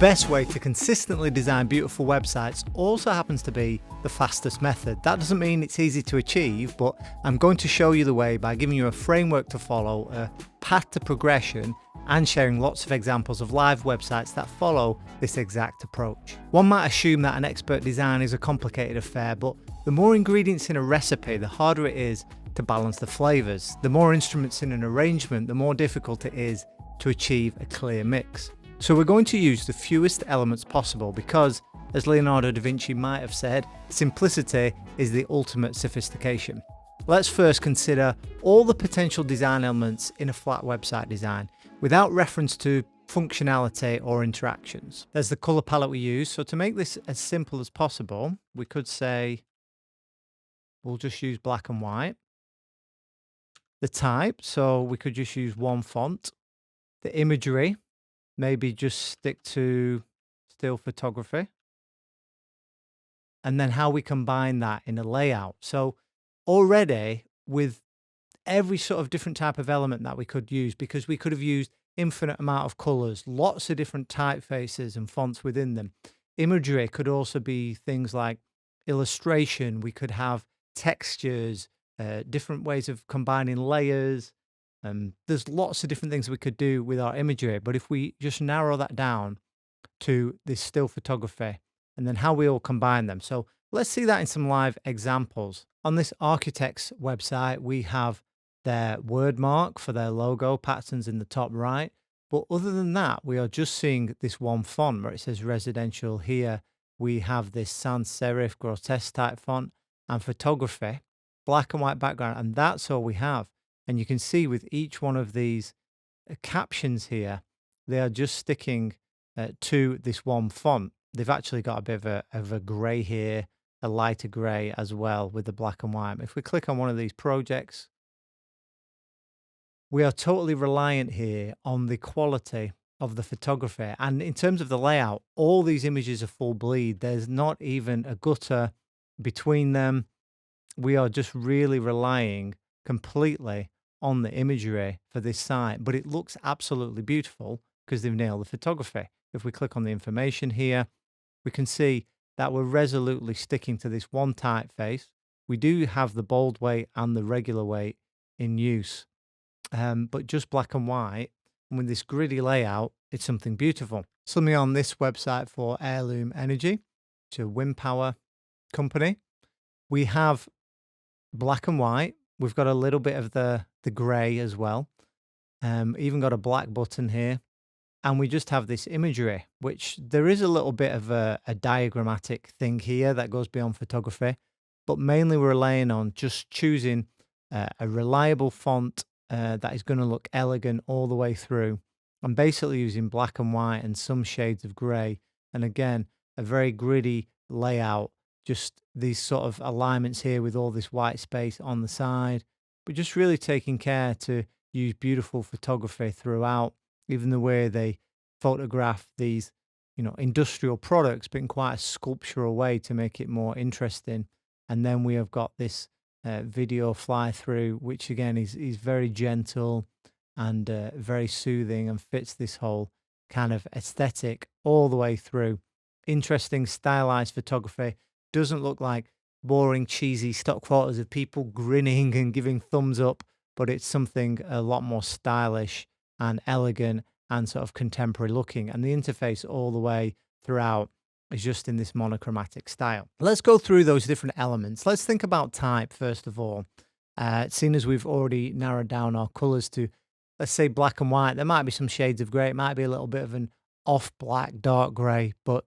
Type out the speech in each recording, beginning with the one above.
best way to consistently design beautiful websites also happens to be the fastest method. That doesn't mean it's easy to achieve, but I'm going to show you the way by giving you a framework to follow, a path to progression, and sharing lots of examples of live websites that follow this exact approach. One might assume that an expert design is a complicated affair, but the more ingredients in a recipe, the harder it is to balance the flavors. The more instruments in an arrangement, the more difficult it is to achieve a clear mix. So we're going to use the fewest elements possible because, as Leonardo da Vinci might have said, simplicity is the ultimate sophistication. Let's first consider all the potential design elements in a flat website design without reference to functionality or interactions. There's the color palette we use. So to make this as simple as possible, we could say we'll just use black and white. The type, so we could just use one font. The imagery, maybe just stick to still photography. And then how we combine that in a layout. So already with every sort of different type of element that we could use, because we could have used infinite amount of colors, lots of different typefaces and fonts within them. Imagery could also be things like illustration. We could have textures, different ways of combining layers. There's lots of different things we could do with our imagery, but if we just narrow that down to this still photography and then how we all combine them. So let's see that in some live examples. On this architect's website, we have their word mark for their logo patterns in the top right. But other than that, we are just seeing this one font where it says residential. Here we have this sans serif grotesque type font and photography, black and white background, and that's all we have. And you can see with each one of these captions here, they are just sticking to this one font. They've actually got a bit of a gray here, a lighter gray as well with the black and white. If we click on one of these projects, we are totally reliant here on the quality of the photography. And in terms of the layout, all these images are full bleed. There's not even a gutter between them. We are just really relying completely on the imagery for this site, but it looks absolutely beautiful because they've nailed the photography. If we click on the information here, we can see that we're resolutely sticking to this one typeface. We do have the bold weight and the regular weight in use, but just black and white. And with this gritty layout, it's something beautiful. Something on this website for Heirloom Energy, which is a wind power company. We have black and white. We've got a little bit of the gray as well. Even got a black button here. And we just have this imagery, which there is a little bit of a diagrammatic thing here that goes beyond photography. But mainly we're relying on just choosing a reliable font that is going to look elegant all the way through. I'm basically using black and white and some shades of gray. And again, a very gritty layout. Just these sort of alignments here with all this white space on the side, but just really taking care to use beautiful photography throughout, even the way they photograph these, industrial products, but in quite a sculptural way to make it more interesting. And then we have got this video fly through, which again is very gentle and very soothing and fits this whole kind of aesthetic all the way through. Interesting stylized photography. Doesn't look like boring, cheesy stock photos of people grinning and giving thumbs up, but it's something a lot more stylish and elegant and sort of contemporary looking. And the interface all the way throughout is just in this monochromatic style. Let's go through those different elements. Let's think about type first of all. Seeing as we've already narrowed down our colors to, let's say, black and white, there might be some shades of gray. It might be a little bit of an off black, dark gray, but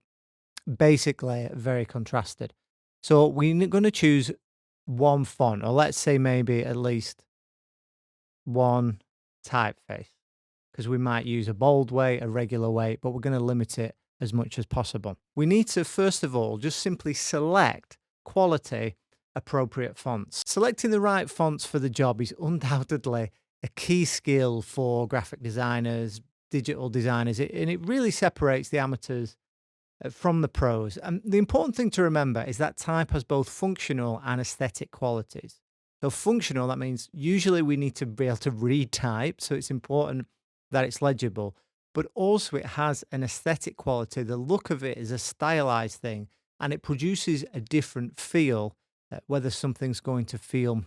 basically very contrasted. So we're going to choose one font, or let's say maybe at least one typeface, because we might use a bold weight, a regular weight, but we're going to limit it as much as possible. We need to, first of all, just simply select quality appropriate fonts. Selecting the right fonts for the job is undoubtedly a key skill for graphic designers, digital designers, and it really separates the amateurs from the pros. And the important thing to remember is that type has both functional and aesthetic qualities. So functional, that means usually we need to be able to read type, so it's important that it's legible. but also it has an aesthetic quality. The look of it is a stylized thing, and it produces a different feel, whether something's going to feel,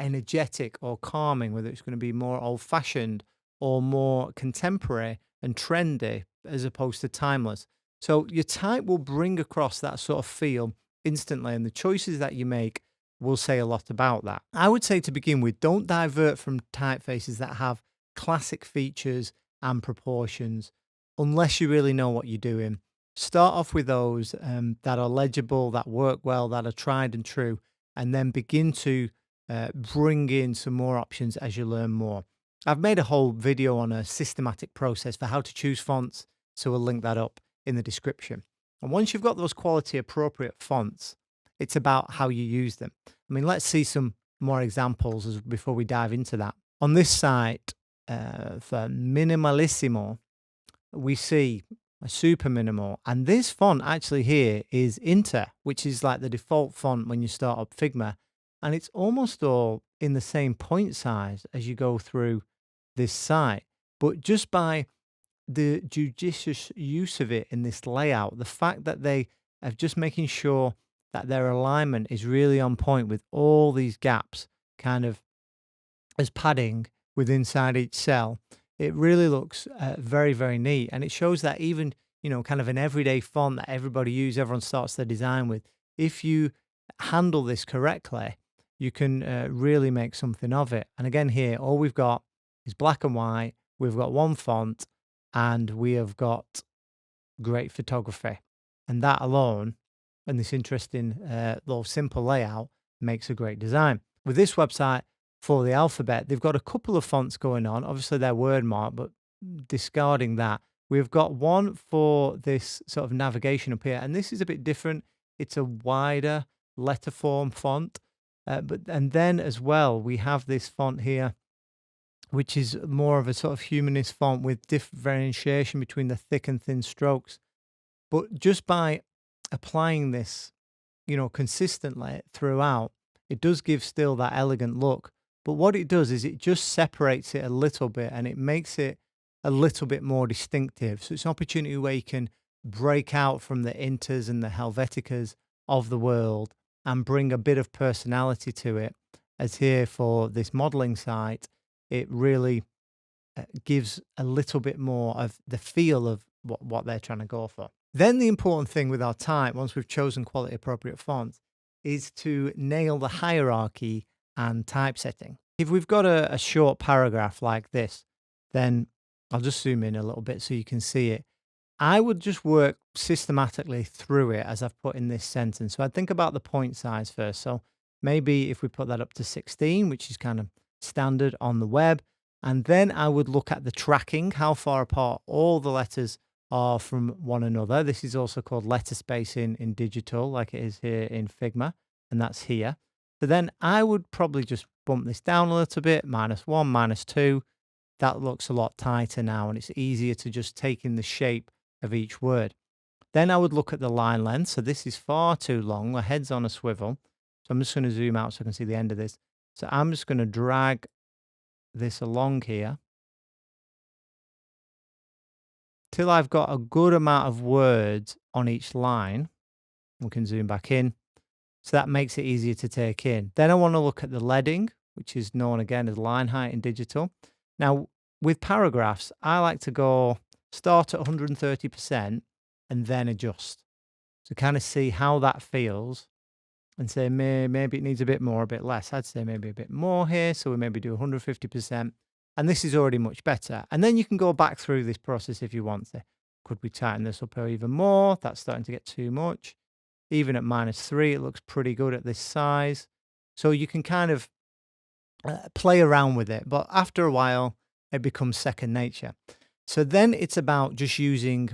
energetic or calming, whether it's going to be more old fashioned or more contemporary and trendy as opposed to timeless. So your type will bring across that sort of feel instantly, and the choices that you make will say a lot about that. I would say to begin with, don't divert from typefaces that have classic features and proportions unless you really know what you're doing. Start off with those that are legible, that work well, that are tried and true, and then begin to bring in some more options as you learn more. I've made a whole video on a systematic process for how to choose fonts, so we'll link that up in the description. And once you've got those quality appropriate fonts, it's about how you use them. I mean, let's see some more examples before we dive into that. On this site, for Minimalissimo, we see a super minimal. And this font actually here is Inter, which is like the default font when you start up Figma. And it's almost all in the same point size as you go through this site. But just by the judicious use of it in this layout, the fact that they are just making sure that their alignment is really on point with all these gaps kind of as padding with inside each cell, it really looks very, very neat. And it shows that even, kind of an everyday font that everybody uses, everyone starts their design with, if you handle this correctly, you can really make something of it. And again, here, all we've got is black and white. We've got one font and we have got great photography. And that alone, and this interesting little simple layout, makes a great design. With this website, for the alphabet, they've got a couple of fonts going on. Obviously, they're wordmark, but discarding that, we've got one for this sort of navigation up here. And this is a bit different. It's a wider letter form font. And then as well, we have this font here, which is more of a sort of humanist font with differentiation between the thick and thin strokes. But just by applying this, consistently throughout, it does give still that elegant look. But what it does is it just separates it a little bit and it makes it a little bit more distinctive. So it's an opportunity where you can break out from the Inters and the Helveticas of the world and bring a bit of personality to it. As here for this modeling site, it really gives a little bit more of the feel of what they're trying to go for. Then the important thing with our type, once we've chosen quality appropriate fonts, is to nail the hierarchy and typesetting. If we've got a short paragraph like this, then I'll just zoom in a little bit so you can see it. I would just work systematically through it as I've put in this sentence. So I'd think about the point size first. So maybe if we put that up to 16, which is kind of standard on the web, and then I would look at the tracking, how far apart all the letters are from one another. This is also called letter spacing in digital, like it is here in Figma, and that's here. So then I would probably just bump this down a little bit, -1, -2. That looks a lot tighter now, and it's easier to just take in the shape of each word. Then I would look at the line length. So this is far too long. My head's on a swivel. So I'm just going to zoom out so I can see the end of this. So I'm just going to drag this along here till I've got a good amount of words on each line. We can zoom back in. So that makes it easier to take in. Then I want to look at the leading, which is known again as line height in digital. Now, with paragraphs, I like to start at 130% and then adjust. So kind of see how that feels and say maybe it needs a bit more, a bit less. I'd say maybe a bit more here. So we maybe do 150%. And this is already much better. And then you can go back through this process if you want to. Could we tighten this up even more? That's starting to get too much. Even at -3, it looks pretty good at this size. So you can kind of play around with it. But after a while, it becomes second nature. So then it's about just using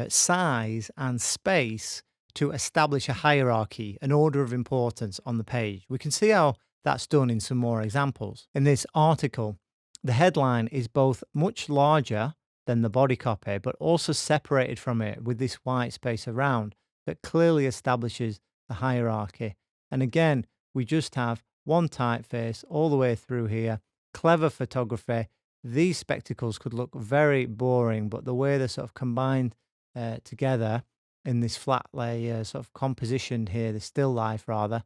size and space to establish a hierarchy, an order of importance on the page. We can see how that's done in some more examples. In this article, the headline is both much larger than the body copy, but also separated from it with this white space around that clearly establishes the hierarchy. And again, we just have one typeface all the way through here, clever photography, these spectacles could look very boring, but the way they're sort of combined together in this flat layer sort of composition here, the still life rather,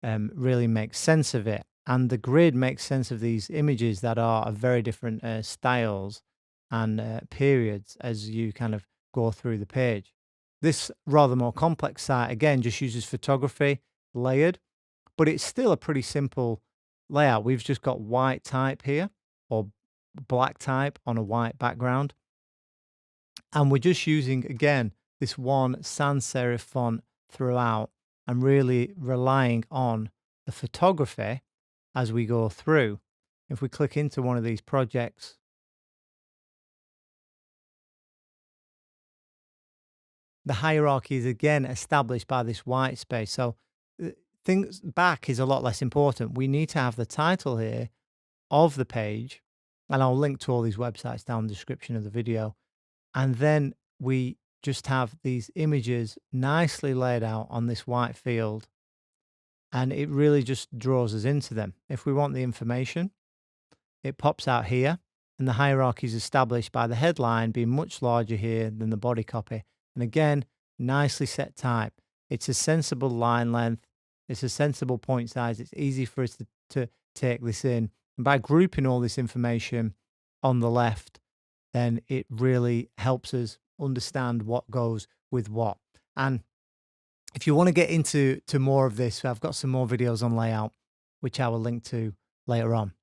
really makes sense of it. And the grid makes sense of these images that are of very different styles and periods as you kind of go through the page. This rather more complex site, again, just uses photography layered, but it's still a pretty simple layout. We've just got white type here or black type on a white background. And we're just using, again, this one sans serif font throughout and really relying on the photography as we go through. If we click into one of these projects, the hierarchy is again established by this white space. So things back is a lot less important. We need to have the title here of the page, and I'll link to all these websites down in the description of the video. And then we just have these images nicely laid out on this white field, and it really just draws us into them. If we want the information, it pops out here, and the hierarchy is established by the headline being much larger here than the body copy. And again, nicely set type. It's a sensible line length. It's a sensible point size. It's easy for us to take this in. And by grouping all this information on the left, then it really helps us understand what goes with what. And if you want to get into more of this, I've got some more videos on layout, which I will link to later on.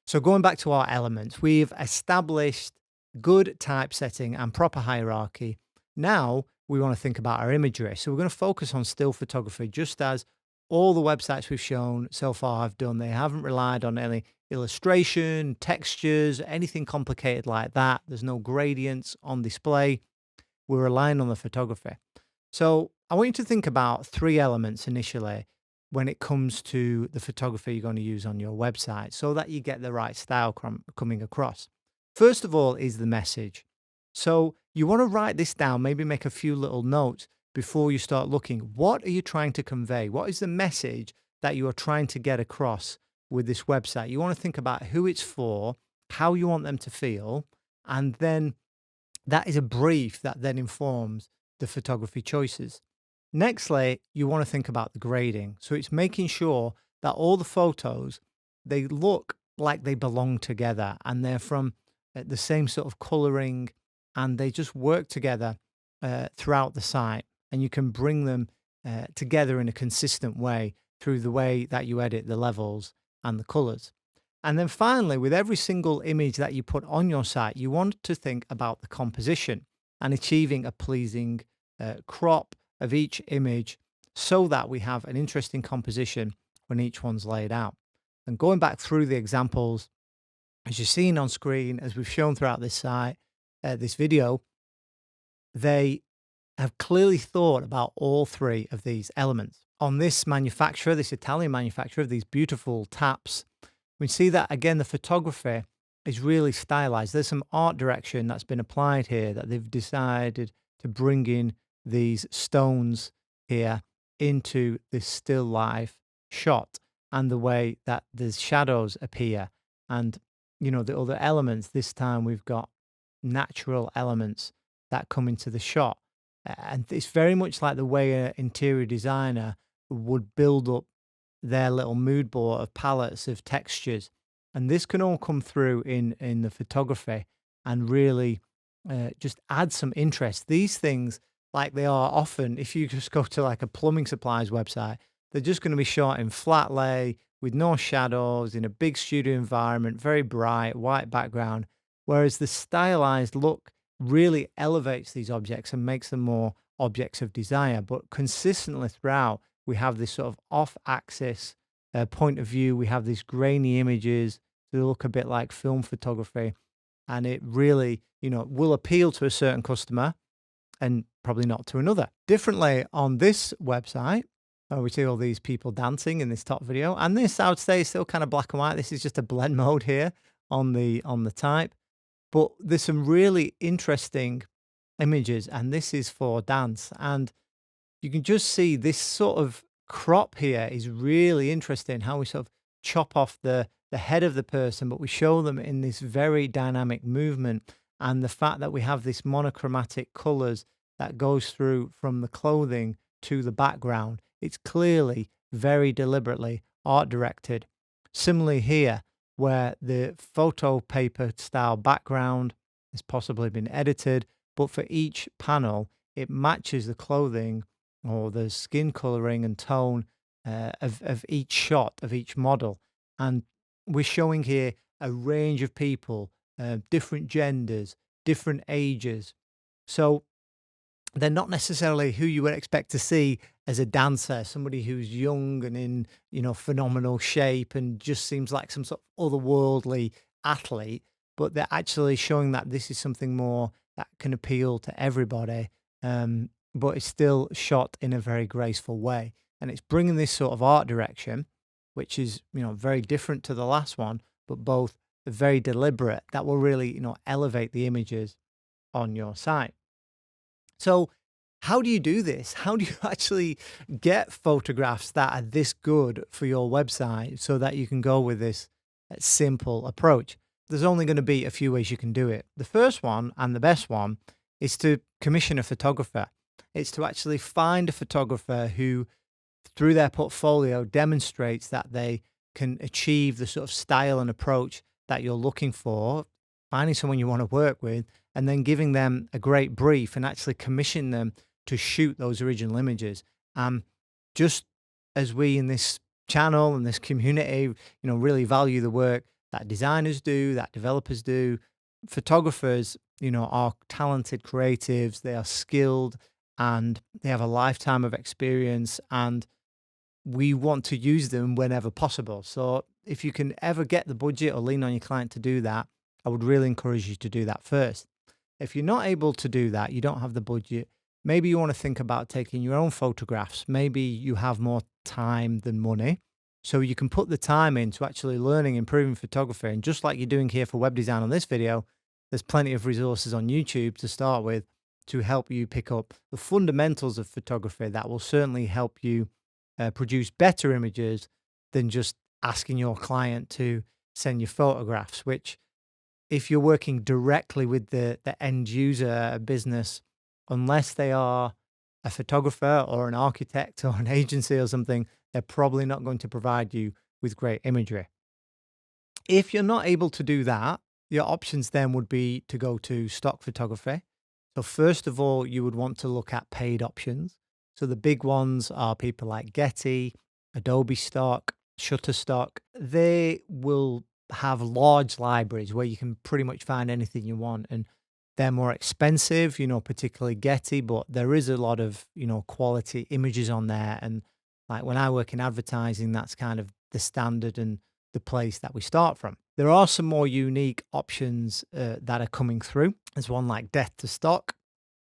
So going back to our elements, we've established good typesetting and proper hierarchy. Now we want to think about our imagery. So we're going to focus on still photography, just as all the websites we've shown so far have done. They haven't relied on any illustration, textures, anything complicated like that. There's no gradients on display. We're relying on the photography. So I want you to think about 3 elements initially when it comes to the photography you're going to use on your website so that you get the right style coming across. First of all is the message. So you want to write this down, maybe make a few little notes before you start looking. What are you trying to convey? What is the message that you are trying to get across with this website? You want to think about who it's for, how you want them to feel, and then that is a brief that then informs the photography choices. Nextly, you want to think about the grading. So it's making sure that all the photos, they look like they belong together and they're from the same sort of coloring and they just work together throughout the site. And you can bring them together in a consistent way through the way that you edit the levels and the colors. And then finally, with every single image that you put on your site, you want to think about the composition and achieving a pleasing crop of each image so that we have an interesting composition when each one's laid out. And going back through the examples, as you're seeing on screen, as we've shown throughout this site, this video, they have clearly thought about all 3 of these elements. On this manufacturer, this Italian manufacturer of these beautiful taps, we see that again, the photography is really stylized. There's some art direction that's been applied here that they've decided to bring in these stones here into this still life shot and the way that the shadows appear. And, you know, the other elements, this time we've got natural elements that come into the shot. And it's very much like the way an interior designer would build up their little mood board of palettes of textures. And this can all come through in the photography and really just add some interest. These things, like they are often, if you just go to like a plumbing supplies website, they're just going to be shot in flat lay with no shadows in a big studio environment, very bright, white background. Whereas the stylized look really elevates these objects and makes them more objects of desire. But consistently throughout, we have this sort of off-axis point of view. We have these grainy images that look a bit like film photography. And it really, you know, will appeal to a certain customer and probably not to another. Differently on this website, we see all these people dancing in this top video. And this, I would say, is still kind of black and white. This is just a blend mode here on the type. But there's some really interesting images, and this is for dance. And you can just see this sort of crop here is really interesting, how we sort of chop off the the head of the person, but we show them in this very dynamic movement. And the fact that we have this monochromatic colors that goes through from the clothing to the background, it's clearly very deliberately art directed. Similarly here, where the photo paper style background has possibly been edited, but for each panel, it matches the clothing or the skin coloring and tone of each shot of each model. And we're showing here a range of people, different genders, different ages. So they're not necessarily who you would expect to see as a dancer, somebody who's young and in, phenomenal shape and just seems like some sort of otherworldly athlete, but they're actually showing that this is something more that can appeal to everybody, but it's still shot in a very graceful way. And it's bringing this sort of art direction, which is, very different to the last one, but both very deliberate, that will really, elevate the images on your site. So, how do you do this? How do you actually get photographs that are this good for your website so that you can go with this simple approach? There's only going to be a few ways you can do it. The first one and the best one is to commission a photographer. It's to actually find a photographer who, through their portfolio, demonstrates that they can achieve the sort of style and approach that you're looking for, finding someone you want to work with, and then giving them a great brief and actually commission them to shoot those original images. Just as we in this channel and this community, really value the work that designers do, that developers do, photographers, are talented creatives, they are skilled, and they have a lifetime of experience, and we want to use them whenever possible. So if you can ever get the budget or lean on your client to do that, I would really encourage you to do that first. If you're not able to do that, you don't have the budget, maybe you want to think about taking your own photographs. Maybe you have more time than money. So you can put the time into actually learning, improving photography. And just like you're doing here for web design on this video, there's plenty of resources on YouTube to start with to help you pick up the fundamentals of photography that will certainly help you produce better images than just asking your client to send you photographs, which, if you're working directly with the end user business, unless they are a photographer or an architect or an agency or something, they're probably not going to provide you with great imagery. If you're not able to do that, your options then would be to go to stock photography. So first of all, you would want to look at paid options. So the big ones are people like Getty, Adobe Stock, Shutterstock. They will have large libraries where you can pretty much find anything you want, and they're more expensive, particularly Getty, but there is a lot of, quality images on there. And like when I work in advertising, that's kind of the standard and the place that we start from. There are some more unique options that are coming through. There's one like Death to Stock,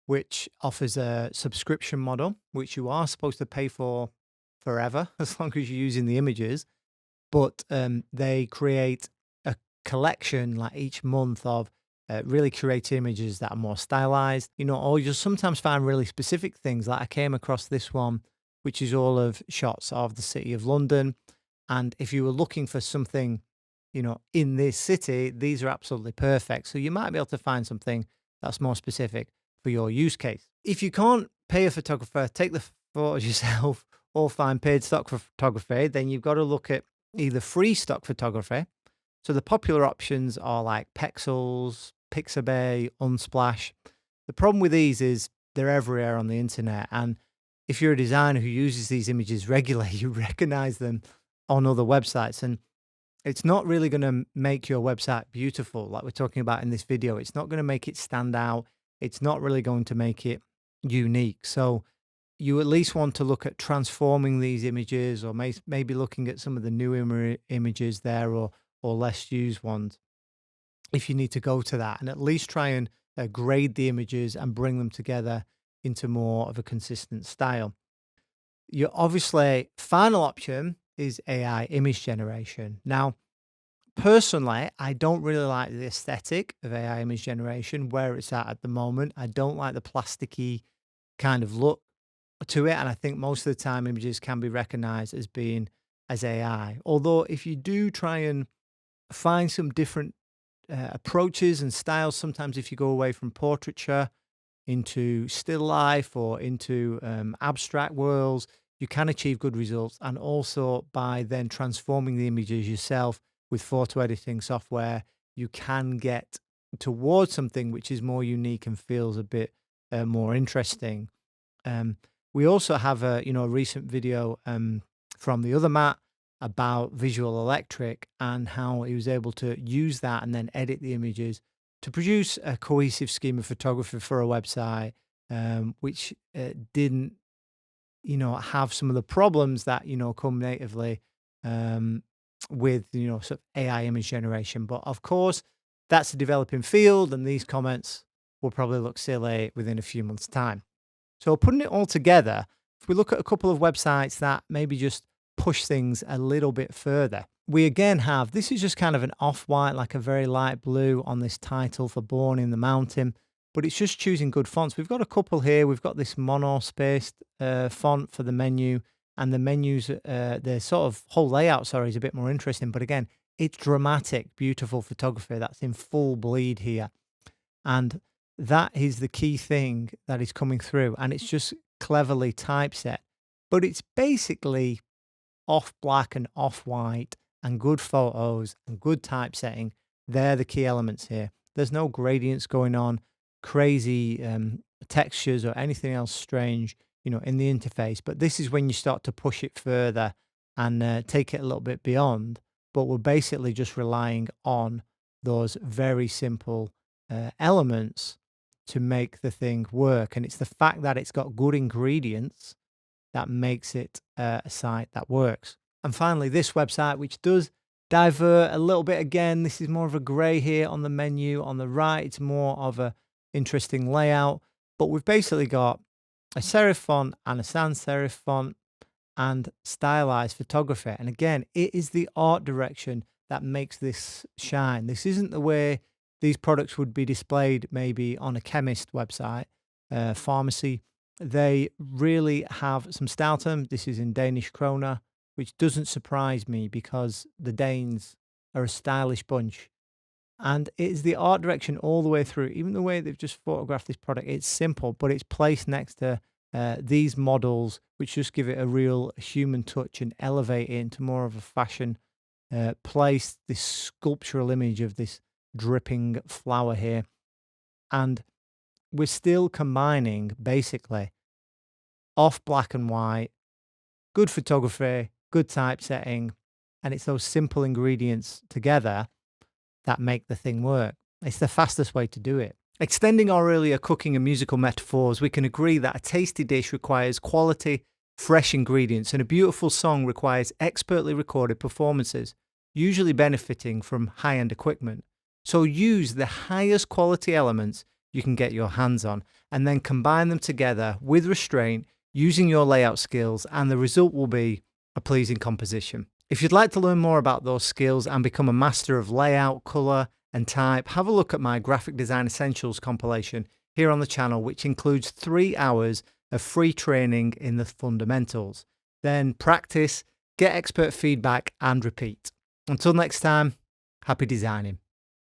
which offers a subscription model, which you are supposed to pay for forever as long as you're using the images. But they create a collection like each month of really curated images that are more stylized, or you'll sometimes find really specific things. Like I came across this one, which is all of shots of the city of London. And if you were looking for something, in this city, these are absolutely perfect. So you might be able to find something that's more specific for your use case. If you can't pay a photographer, take the photos yourself, or find paid stock for photography, then you've got to look at either free stock photography. So the popular options are like Pexels, Pixabay, Unsplash. The problem with these is they're everywhere on the internet. And if you're a designer who uses these images regularly, you recognize them on other websites. And it's not really going to make your website beautiful, like we're talking about in this video. It's not going to make it stand out. It's not really going to make it unique. So you at least want to look at transforming these images, or maybe looking at some of the new images there, or less used ones, if you need to go to that, and at least try and grade the images and bring them together into more of a consistent style. Your obviously final option is AI image generation. Now, personally, I don't really like the aesthetic of AI image generation where it's at the moment. I don't like the plasticky kind of look to it, and I think most of the time images can be recognized as being as AI. Although if you do try and find some different approaches and styles. Sometimes if you go away from portraiture into still life or into abstract worlds, you can achieve good results. And also by then transforming the images yourself with photo editing software, you can get towards something which is more unique and feels a bit more interesting. Um, we also have a recent video from the other Matt about visual electric and how he was able to use that and then edit the images to produce a cohesive scheme of photography for a website, which didn't have some of the problems that come natively um, with sort of AI image generation. But of course, that's a developing field, and these comments will probably look silly within a few months' time. So putting it all together, if we look at a couple of websites that maybe just push things a little bit further, we again have, this is just kind of an off-white, like a very light blue on this title for Born in the Mountain, but it's just choosing good fonts. We've got a couple here. We've got this mono-spaced font for the menu, and the menus, the sort of whole layout, sorry, is a bit more interesting. But again, it's dramatic, beautiful photography that's in full bleed here. And that is the key thing that is coming through. And it's just cleverly typeset. But it's basically off black and off white and good photos and good typesetting. They're the key elements here. There's no gradients going on, crazy textures or anything else strange, in the interface. But this is when you start to push it further and take it a little bit beyond. But we're basically just relying on those very simple elements to make the thing work. And it's the fact that it's got good ingredients that makes it a site that works. And finally, this website, which does divert a little bit again. This is more of a gray here on the menu. On the right, it's more of a interesting layout. But we've basically got a serif font and a sans serif font and stylized photography. And again, it is the art direction that makes this shine. This isn't the way these products would be displayed maybe on a chemist website, pharmacy. They really have some style to them. This is in Danish kroner, which doesn't surprise me because the Danes are a stylish bunch. And it is the art direction all the way through. Even the way they've just photographed this product, it's simple, but it's placed next to these models, which just give it a real human touch and elevate it into more of a fashion place. This sculptural image of this dripping flower here. And we're still combining basically off black and white, good photography, good typesetting, and it's those simple ingredients together that make the thing work. It's the fastest way to do it. Extending our earlier cooking and musical metaphors, we can agree that a tasty dish requires quality, fresh ingredients, and a beautiful song requires expertly recorded performances, usually benefiting from high-end equipment. So use the highest quality elements you can get your hands on, and then combine them together with restraint using your layout skills, and the result will be a pleasing composition. If you'd like to learn more about those skills and become a master of layout, color, and type, have a look at my Graphic Design Essentials compilation here on the channel, which includes 3 hours of free training in the fundamentals. Then practice, get expert feedback, and repeat. Until next time, happy designing.